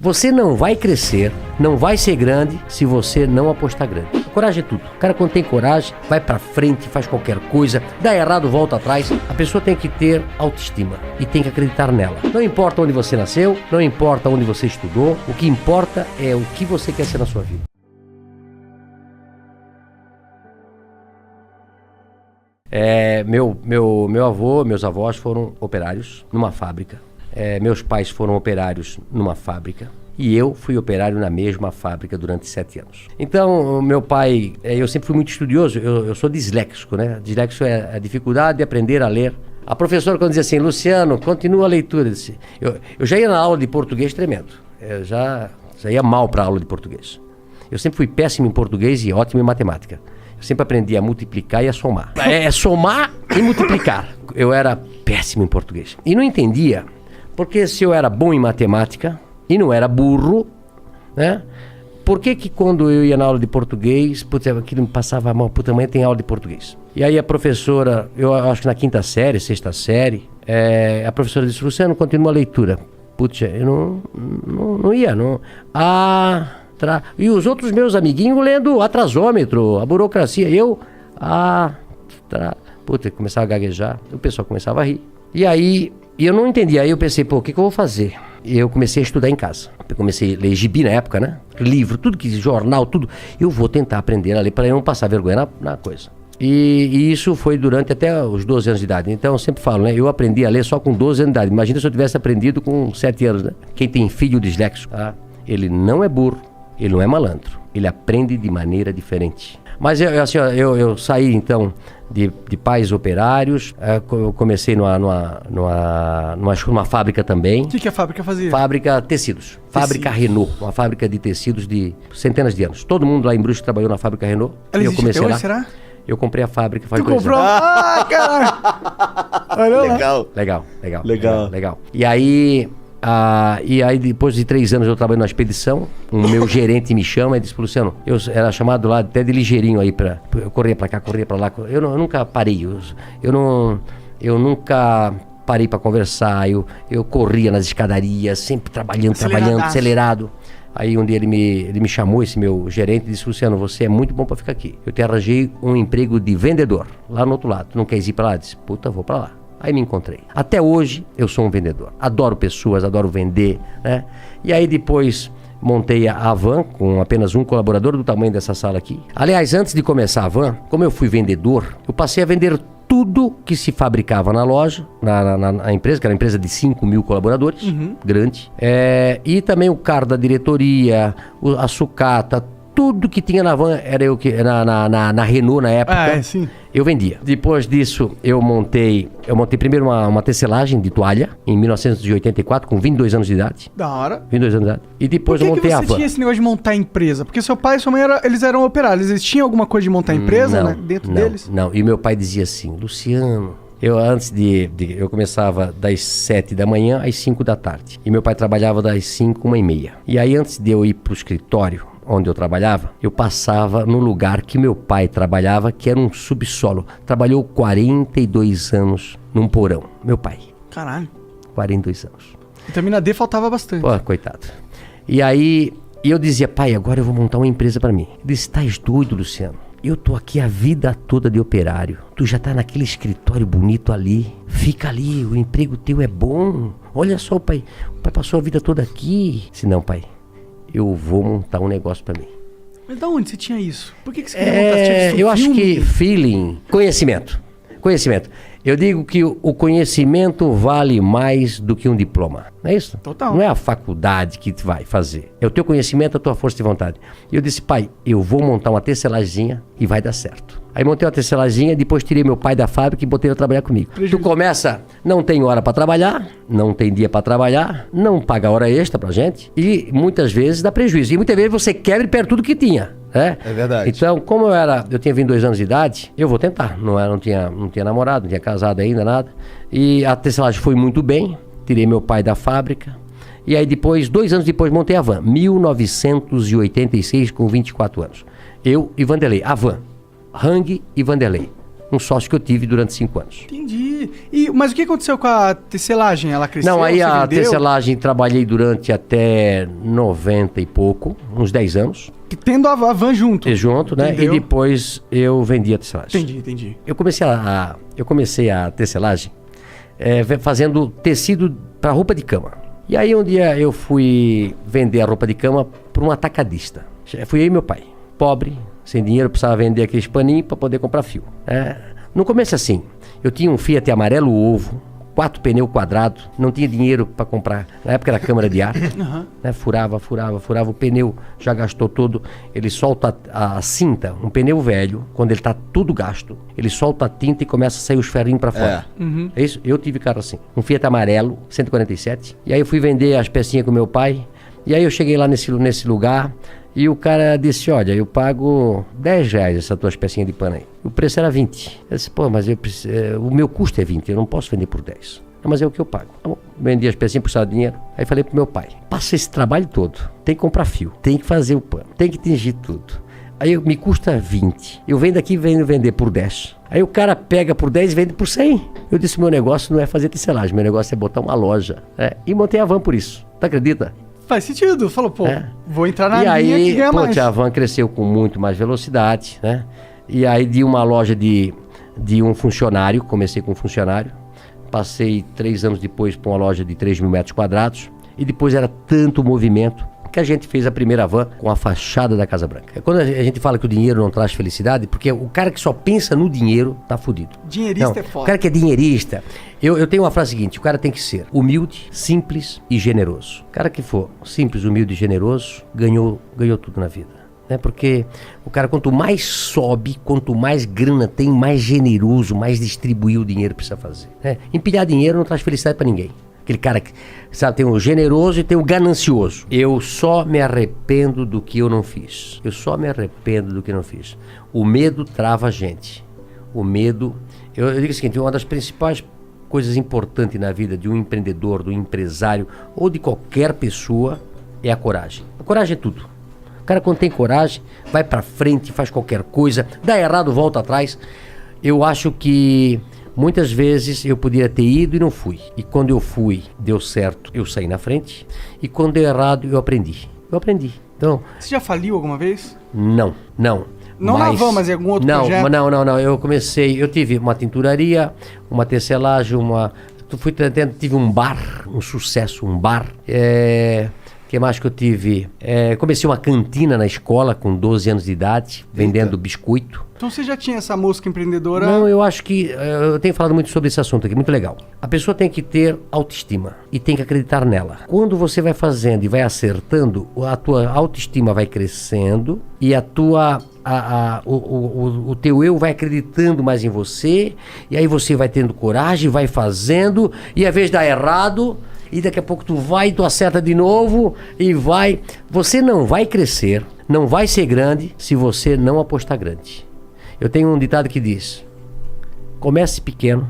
Você não vai crescer, não vai ser grande se você não apostar grande. Coragem é tudo. O cara, quando tem coragem, vai pra frente, faz qualquer coisa, dá errado, volta atrás. A pessoa tem que ter autoestima e tem que acreditar nela. Não importa onde você nasceu, não importa onde você estudou, o que importa é o que você quer ser na sua vida. Meu avô, meus avós foram operários numa fábrica. Meus pais foram operários numa fábrica e eu fui operário na mesma fábrica durante 7 anos. Então, meu pai, eu sempre fui muito estudioso, eu sou disléxico, né? Disléxico é a dificuldade de aprender a ler. A professora, quando dizia assim, Luciano, continua a leitura, eu já ia na aula de português tremendo, eu já ia mal para a aula de português. Eu sempre fui péssimo em português e ótimo em matemática. Eu sempre aprendi a multiplicar e a somar. Somar e multiplicar. Eu era péssimo em português. E não entendia, porque se eu era bom em matemática e não era burro, né? Por que quando eu ia na aula de português, aquilo me passava a mão, amanhã tem aula de português. E aí a professora, eu acho que na 5ª série, 6ª série, a professora disse, Luciano, continua a leitura. Eu não ia. E os outros meus amiguinhos lendo atrasômetro, a burocracia. Começava a gaguejar, o pessoal começava a rir. E aí, eu não entendia, aí eu pensei, o que eu vou fazer? E eu comecei a estudar em casa. Eu comecei a ler gibi na época, né? Livro, tudo que jornal, tudo. Eu vou tentar aprender a ler para eu não passar vergonha na coisa. E isso foi durante até os 12 anos de idade. Então eu sempre falo, né? Eu aprendi a ler só com 12 anos de idade. Imagina se eu tivesse aprendido com 7 anos, né? Quem tem filho disléxico, ele não é burro, ele não é malandro. Ele aprende de maneira diferente. Mas eu saí então de pais operários, eu comecei numa fábrica também. O que a fábrica fazia? Fábrica tecidos. Fábrica Renault, uma fábrica de tecidos de centenas de anos. Todo mundo lá em Brusque trabalhou na fábrica Renault. Ela eu comecei lá. Será? Eu comprei a fábrica. Tu comprou? Caralho! Legal. E aí, depois de 3 anos eu trabalhei na expedição, o meu gerente me chama e disse, Luciano, eu era chamado lá até de ligeirinho aí eu corria pra cá, corria pra lá, eu nunca parei, eu nunca parei pra conversar, eu corria nas escadarias, sempre trabalhando, acelerado. Aí um dia ele me chamou, esse meu gerente, e disse, Luciano, você é muito bom pra ficar aqui, eu te arranjei um emprego de vendedor, lá no outro lado, tu não quer ir pra lá? Eu disse, vou pra lá. Aí me encontrei. Até hoje eu sou um vendedor. Adoro pessoas, adoro vender, né? E aí depois montei a van com apenas um colaborador do tamanho dessa sala aqui. Aliás, antes de começar a van, como eu fui vendedor, eu passei a vender tudo que se fabricava na loja, na empresa, que era uma empresa de 5 mil colaboradores, grande. E também o carro da diretoria, a sucata, tudo que tinha na van era eu que na Renault na época. Sim. Eu vendia. Depois disso, eu montei primeiro uma tecelagem de toalha em 1984 com 22 anos de idade. Da hora. 22 anos de idade. E depois eu montei a van. Por que você tinha esse negócio de montar empreu Porque seu pai e sua mãe eles eram operários. Eles tinham alguma coisa de montar empresa, né? Dentro deles? Não. E meu pai dizia assim, Luciano, eu começava das 7 da manhã às 5 da tarde. E meu pai trabalhava das 5, 1h30. E aí antes de eu ir pro escritório, onde eu trabalhava, eu passava no lugar que meu pai trabalhava, que era um subsolo. Trabalhou 42 anos num porão. Meu pai. Caralho. 42 anos. Vitamina D faltava bastante. Pô, coitado. E aí, eu dizia, pai, agora eu vou montar uma empresa pra mim. Ele disse, estás doido, Luciano? Eu tô aqui a vida toda de operário. Tu já tá naquele escritório bonito ali. Fica ali, o emprego teu é bom. Olha só, pai. O pai passou a vida toda aqui. Se não, pai, eu vou montar um negócio pra mim. Mas da onde você tinha isso? Por que você queria montar? Eu acho que feeling, conhecimento. Eu digo que o conhecimento vale mais do que um diploma. Não é isso? Total. Não é a faculdade que vai fazer. É o teu conhecimento, a tua força de vontade. E eu disse, pai, eu vou montar uma tecelagemzinha e vai dar certo. Aí montei uma tecelagemzinha, depois tirei meu pai da fábrica e botei ele a trabalhar comigo. Tu começa, não tem hora pra trabalhar, não tem dia pra trabalhar, não paga hora extra pra gente e muitas vezes dá prejuízo. E muitas vezes você quebra e perde tudo que tinha. É verdade. Então, como eu tinha 22 anos de idade, eu vou tentar. Não tinha namorado, não tinha casado ainda, nada. E a tecelagem foi muito bem, tirei meu pai da fábrica. E aí depois, 2 anos depois, montei a van. 1986, com 24 anos. Eu e Vanderlei, a van. Hang e Vanderlei. um sócio que eu tive durante 5 anos. Entendi. Mas o que aconteceu com a tecelagem? Ela cresceu? Não, aí a vendeu? tecelagem trabalhei durante até 90 e pouco, uns 10 anos. Tendo a van junto. Junto, né? Entendeu? E depois eu vendi a tecelagem. Entendi. Eu comecei a tecelagem fazendo tecido para roupa de cama. E aí um dia eu fui vender a roupa de cama para um atacadista. Fui eu e meu pai, pobre, sem dinheiro, precisava vender aqueles paninhos para poder comprar fio. No começo assim, eu tinha um Fiat amarelo ovo, 4 pneus quadrados, não tinha dinheiro para comprar. Na época era câmara de ar, né? Furava, o pneu já gastou todo. Ele solta a cinta, um pneu velho, quando ele está tudo gasto, ele solta a tinta e começa a sair os ferrinhos para fora. É isso? Eu tive carro assim, um Fiat amarelo, 147. E aí eu fui vender as pecinhas com meu pai. E aí eu cheguei lá nesse lugar e o cara disse, olha, eu pago R$10 essas tuas pecinhas de pano aí. O preço era 20. Eu disse, pô, mas o meu custo é 20, eu não posso vender por 10. Mas é o que eu pago. Tá bom. Vendi as pecinhas, precisava de dinheiro. Aí falei pro meu pai, passa esse trabalho todo, tem que comprar fio, tem que fazer o pano, tem que tingir tudo. Aí me custa 20. Eu venho daqui e venho vender por 10. Aí o cara pega por 10 e vende por 100. Eu disse, meu negócio não é fazer tecelagem, meu negócio é botar uma loja. E montei a van por isso. Tu acredita? Faz sentido. Falou, pô, vou entrar na linha que ganha mais. A van cresceu com muito mais velocidade, né? E aí de uma loja de um funcionário, comecei com um funcionário, passei 3 anos depois para uma loja de 3 mil metros quadrados, e depois era tanto movimento que a gente fez a primeira van com a fachada da Casa Branca. Quando a gente fala que o dinheiro não traz felicidade, porque o cara que só pensa no dinheiro tá fudido. Dinheirista é foda. O cara que é dinheirista, eu tenho uma frase seguinte, o cara tem que ser humilde, simples e generoso. O cara que for simples, humilde e generoso, ganhou tudo na vida. Porque o cara, quanto mais sobe, quanto mais grana tem, mais generoso, mais distribuir o dinheiro precisa fazer. Empilhar dinheiro não traz felicidade pra ninguém. Aquele cara que, sabe, tem o generoso e tem o ganancioso. Eu só me arrependo do que eu não fiz. O medo trava a gente. O medo... Eu digo o seguinte, uma das principais coisas importantes na vida de um empreendedor, do empresário ou de qualquer pessoa é a coragem. A coragem é tudo. O cara, quando tem coragem, vai pra frente, faz qualquer coisa, dá errado, volta atrás. Eu acho que muitas vezes eu poderia ter ido e não fui. E quando eu fui, deu certo, eu saí na frente. E quando deu errado, eu aprendi. Então, você já faliu alguma vez? Não. Não na van, mas em algum outro projeto? Não. Eu tive uma tinturaria, uma tecelagem, tive um bar, um sucesso, um bar. O que mais que eu tive? Comecei uma cantina na escola com 12 anos de idade, vendendo biscoito. Então você já tinha essa música empreendedora? Não, eu acho que... eu tenho falado muito sobre esse assunto aqui, muito legal. A pessoa tem que ter autoestima e tem que acreditar nela. Quando você vai fazendo e vai acertando, a tua autoestima vai crescendo e o teu eu vai acreditando mais em você, e aí você vai tendo coragem, vai fazendo, e às vezes dá errado... E daqui a pouco tu acerta de novo e vai. Você não vai crescer, não vai ser grande se você não apostar grande. Eu tenho um ditado que diz: comece pequeno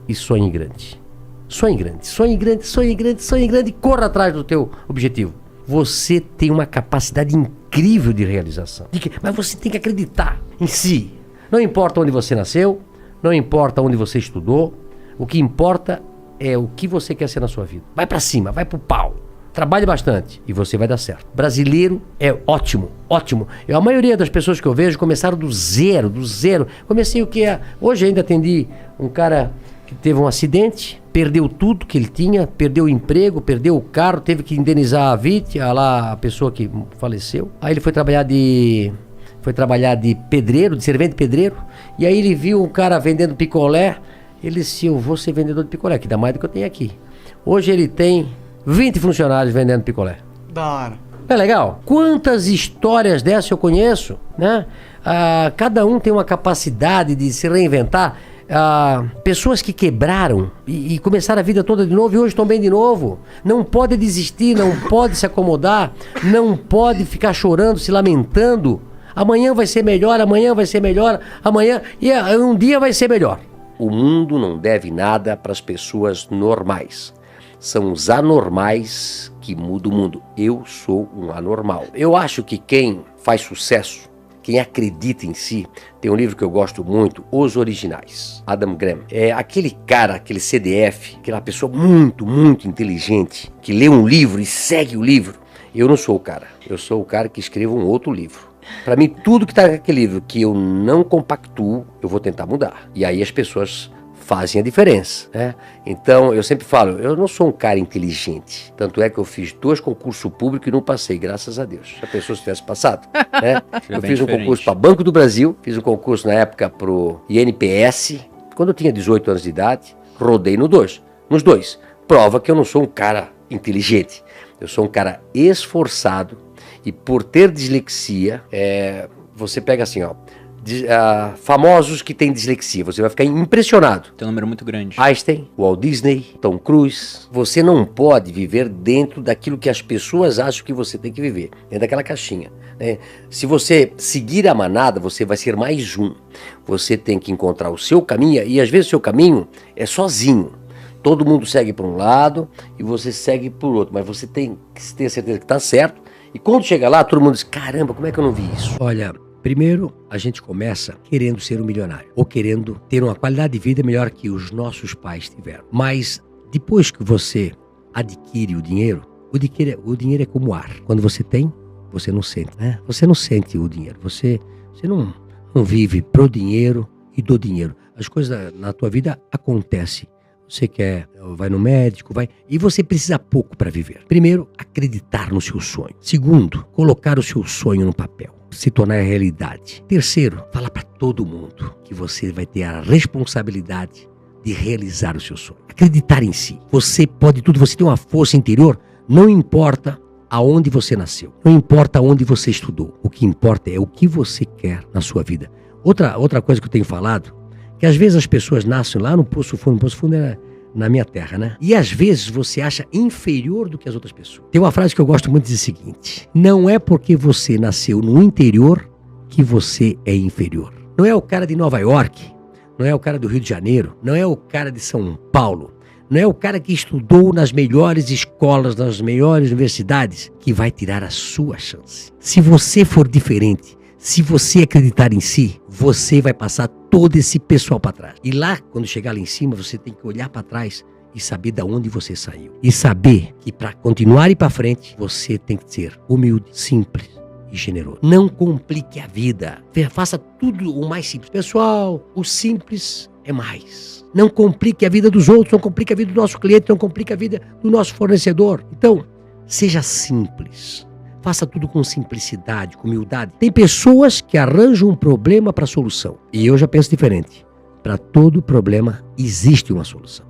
e sonhe grande. Sonhe grande e corra atrás do teu objetivo. Você tem uma capacidade incrível de realização. Mas você tem que acreditar em si. Não importa onde você nasceu, não importa onde você estudou, o que importa é o que você quer ser na sua vida. Vai pra cima, vai pro pau. Trabalhe bastante e você vai dar certo. Brasileiro é ótimo. A maioria das pessoas que eu vejo começaram do zero. Comecei hoje ainda atendi um cara que teve um acidente, perdeu tudo que ele tinha, perdeu o emprego, perdeu o carro, teve que indenizar a vítima, a pessoa que faleceu. Aí ele foi trabalhar de pedreiro, de servente pedreiro, e aí ele viu um cara vendendo picolé. Ele disse, eu vou ser vendedor de picolé, que dá mais do que eu tenho aqui. Hoje ele tem 20 funcionários vendendo picolé. Da hora. É legal? Quantas histórias dessas eu conheço, né? Cada um tem uma capacidade de se reinventar. Pessoas que quebraram e começaram a vida toda de novo e hoje estão bem de novo. Não pode desistir, não pode se acomodar, não pode ficar chorando, se lamentando. Amanhã vai ser melhor, e um dia vai ser melhor. O mundo não deve nada para as pessoas normais. São os anormais que mudam o mundo. Eu sou um anormal. Eu acho que quem faz sucesso, quem acredita em si, tem um livro que eu gosto muito, Os Originais, Adam Grant. É aquele cara, aquele CDF, aquela pessoa muito, muito inteligente, que lê um livro e segue o livro. Eu não sou o cara. Eu sou o cara que escreve um outro livro. Para mim, tudo que está naquele livro que eu não compactuo, eu vou tentar mudar. E aí as pessoas fazem a diferença, né? Então, eu sempre falo, eu não sou um cara inteligente. Tanto é que eu fiz 2 concursos públicos e não passei, graças a Deus. Se a pessoa tivesse passado, né? Eu fiz um concurso para Banco do Brasil, fiz um concurso na época para o INPS, quando eu tinha 18 anos de idade, rodei nos dois. Prova que eu não sou um cara inteligente. Eu sou um cara esforçado e por ter dislexia, você pega assim, ó, famosos que têm dislexia, você vai ficar impressionado. Tem um número muito grande. Einstein, Walt Disney, Tom Cruise. Você não pode viver dentro daquilo que as pessoas acham que você tem que viver, dentro daquela caixinha, né? Se você seguir a manada, você vai ser mais um. Você tem que encontrar o seu caminho, e às vezes o seu caminho é sozinho. Todo mundo segue por um lado e você segue por outro, mas você tem que ter certeza que está certo. E quando chega lá, todo mundo diz, caramba, como é que eu não vi isso? Olha, primeiro a gente começa querendo ser um milionário, ou querendo ter uma qualidade de vida melhor que os nossos pais tiveram. Mas depois que você adquire o dinheiro é como ar. Quando você tem, você não sente, né? Você não sente o dinheiro, você não vive pro dinheiro e do dinheiro. As coisas na tua vida acontecem. Você vai no médico, e você precisa pouco para viver. Primeiro, acreditar no seu sonho. Segundo, colocar o seu sonho no papel, se tornar realidade. Terceiro, falar para todo mundo que você vai ter a responsabilidade de realizar o seu sonho. Acreditar em si. Você pode tudo, você tem uma força interior, não importa aonde você nasceu, não importa onde você estudou. O que importa é o que você quer na sua vida. Outra coisa que eu tenho falado, que às vezes as pessoas nascem lá no Poço Fundo é na minha terra, né? E às vezes você acha inferior do que as outras pessoas. Tem uma frase que eu gosto muito de dizer o seguinte: não é porque você nasceu no interior que você é inferior. Não é o cara de Nova York, não é o cara do Rio de Janeiro, não é o cara de São Paulo, não é o cara que estudou nas melhores escolas, nas melhores universidades, que vai tirar a sua chance. Se você for diferente, se você acreditar em si, você vai passar todo esse pessoal para trás. E lá, quando chegar lá em cima, você tem que olhar para trás e saber de onde você saiu. E saber que para continuar e ir para frente, você tem que ser humilde, simples e generoso. Não complique a vida. Faça tudo o mais simples. Pessoal, o simples é mais. Não complique a vida dos outros, não complique a vida do nosso cliente, não complique a vida do nosso fornecedor. Então, seja simples. Faça tudo com simplicidade, com humildade. Tem pessoas que arranjam um problema para a solução. E eu já penso diferente. Para todo problema existe uma solução.